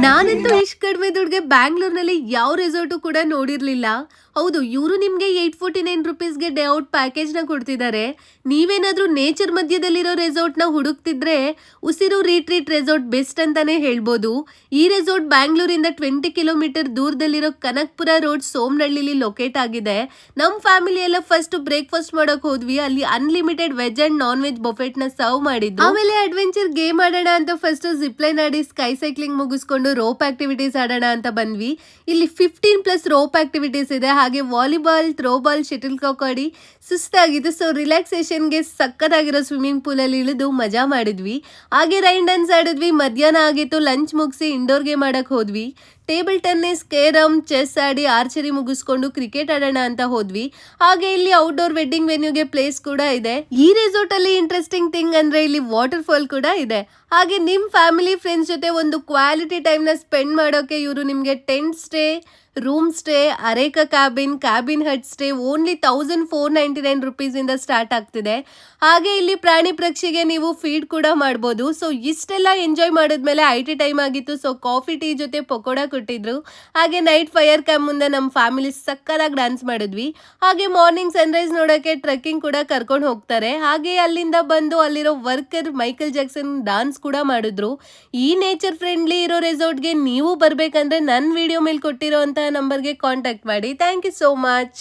ನಾನಂತೂ ಇಷ್ಟು ಕಡಿಮೆ ದುಡ್ಡಿಗೆ ಬ್ಯಾಂಗ್ಳೂರ್ನಲ್ಲಿ ಯಾವ ರೆಸಾರ್ಟು ಕೂಡ ನೋಡಿರ್ಲಿಲ್ಲ. ಹೌದು, ಇವರು ನಿಮಗೆ 849 ರುಪೀಸ್ಗೆ ಡೇ ಔಟ್ ಪ್ಯಾಕೇಜ್ನ ಕೊಡ್ತಿದ್ದಾರೆ. ನೀವೇನಾದ್ರೂ ನೇಚರ್ ಮಧ್ಯದಲ್ಲಿರೋ ರೆಸಾರ್ಟ್ನ ಹುಡುಕ್ತಿದ್ರೆ ಉಸಿರು ರೀಟ್ರೀಟ್ ರೆಸಾರ್ಟ್ ಬೆಸ್ಟ್ ಅಂತಾನೆ ಹೇಳ್ಬೋದು. ಈ ರೆಸಾರ್ಟ್ ಬ್ಯಾಂಗ್ಳೂರಿಂದ 20 ಕಿಲೋಮೀಟರ್ ದೂರದಲ್ಲಿರೋ ಕನಕಪುರ ರೋಡ್ ಸೋಮನಹಳ್ಳಿಲಿ ಲೊಕೇಟ್ ಆಗಿದೆ. ನಮ್ಮ ಫ್ಯಾಮಿಲಿ ಎಲ್ಲ ಫಸ್ಟ್ ಬ್ರೇಕ್ಫಾಸ್ಟ್ ಮಾಡಕ್ ಹೋದ್ವಿ. ಅಲ್ಲಿ unlimited veg and non veg buffet ನ ಸರ್ವ್ ಮಾಡಿದ್ರು. ಆಮೇಲೆ ಅಡ್ವೆಂಚರ್ ಗೇಮ್ ಆಡೋಣ ಅಂತ ಫಸ್ಟ್ ಜಿಪ್ಲೈನ್ ಆಡಿ ಸ್ಕೈ ಸೈಕ್ಲಿಂಗ್ ಮುಗಿಸ್ಕೊಂಡು ರೋಪ್ ಆಕ್ಟಿವಿಟೀಸ್ ಆಡೋಣ ಅಂತ ಬಂದ್ವಿ. ಇಲ್ಲಿ 15+ ರೋಪ್ ಆಕ್ಟಿವಿಟೀಸ್ ಇದೆ. ಹಾಗೆ ವಾಲಿಬಾಲ್, ಥ್ರೋಬಾಲ್, ಶಟಲ್ ಕಾಕ್ ಆಡಿ ಸುಸ್ತಾಗಿತ್ತು. ಸೊ ರಿಲ್ಯಾಕ್ಸೇಷನ್ಗೆ ಸಕ್ಕತ್ತಾಗಿರೋ ಸ್ವಿಮ್ಮಿಂಗ್ ಪೂಲಲ್ಲಿ ಇಳಿದು ಮಜಾ ಮಾಡಿದ್ವಿ. ಹಾಗೆ ರೈನ್ ಡ್ಯಾನ್ಸ್ ಆಡಿದ್ವಿ. ಮಧ್ಯಾಹ್ನ ಆಗಿತ್ತು. ಲಂಚ್ ಮುಗಿಸಿ ಇಂಡೋರ್ ಗೇಮ್ ಆಡಕ್ ಹೋದ್ವಿ. ಟೇಬಲ್ ಟೆನ್ನಿಸ್, ಕೇರಮ್, ಚೆಸ್ ಆಡಿ ಆರ್ಚರಿ ಮುಗಿಸ್ಕೊಂಡು ಕ್ರಿಕೆಟ್ ಆಡೋಣ ಅಂತ ಹೋದ್ವಿ. ಹಾಗೆ ಇಲ್ಲಿ ಔಟ್ಡೋರ್ ವೆಡ್ಡಿಂಗ್ ವೆನ್ಯೂಗೆ ಪ್ಲೇಸ್ ಕೂಡ ಇದೆ. ಈ ರೆಸಾರ್ಟ್ ಅಲ್ಲಿ ಇಂಟ್ರೆಸ್ಟಿಂಗ್ ಥಿಂಗ್ ಅಂದ್ರೆ ಇಲ್ಲಿ ವಾಟರ್ ಫಾಲ್ ಕೂಡ ಇದೆ. ಹಾಗೆ ನಿಮ್ ಫ್ಯಾಮಿಲಿ ಫ್ರೆಂಡ್ಸ್ ಜೊತೆ ಒಂದು ಕ್ವಾಲಿಟಿ ಟೈಮ್ ನ ಸ್ಪೆಂಡ್ ಮಾಡೋಕೆ ಇವರು ನಿಮ್ಗೆ tent stay, room stay, areca cabin hut stay only 1499 rupees ಇಂದ ಸ್ಟಾರ್ಟ್ ಆಗ್ತಿದೆ. ಹಾಗೆ ಇಲ್ಲಿ ಪ್ರಾಣಿ ಪಕ್ಷಿಗೆ ನೀವು ಫೀಡ್ ಕೂಡ ಮಾಡ್ಬೋದು. ಸೊ ಇಷ್ಟೆಲ್ಲ ಎಂಜಾಯ್ ಮಾಡಿದ್ಮೇಲೆ IT ಟೈಮ್ ಆಗಿತ್ತು. ಸೊ ಕಾಫಿ ಟೀ ಜೊತೆ ಪಕೋಡ ಕೊಟ್ಟಿದ್ರು. ಹಾಗೆ ನೈಟ್ ಫೈರ್ ಕ್ಯಾಂಪ್ ಮುಂದೆ ನಮ್ಮ ಫ್ಯಾಮಿಲಿ ಸಕ್ಕತ್ತಾಗಿ ಡ್ಯಾನ್ಸ್ ಮಾಡಿದ್ವಿ. ಹಾಗೆ ಮಾರ್ನಿಂಗ್ ಸನ್ರೈಸ್ ನೋಡೋಕೆ ಟ್ರೆಕ್ಕಿಂಗ್ ಕೂಡ ಕರ್ಕೊಂಡು ಹೋಗ್ತಾರೆ. ಹಾಗೆ ಅಲ್ಲಿಂದ ಬಂದು ಅಲ್ಲಿರೋ ವರ್ಕರ್ ಮೈಕಲ್ ಜಾಕ್ಸನ್ ಡಾನ್ಸ್ ಕೂಡ ಮಾಡಿದ್ರು. ಈ ನೇಚರ್ ಫ್ರೆಂಡ್ಲಿ ಇರೋ ರೆಸಾರ್ಟ್ಗೆ ನೀವು ಬರ್ಬೇಕಂದ್ರೆ ನನ್ನ ವಿಡಿಯೋ ಮೇಲೆ ಕೊಟ್ಟಿರೋ ನಂಬರ್ಗೆ ಕಾಂಟ್ಯಾಕ್ಟ್ ಮಾಡಿ. Thank you so much.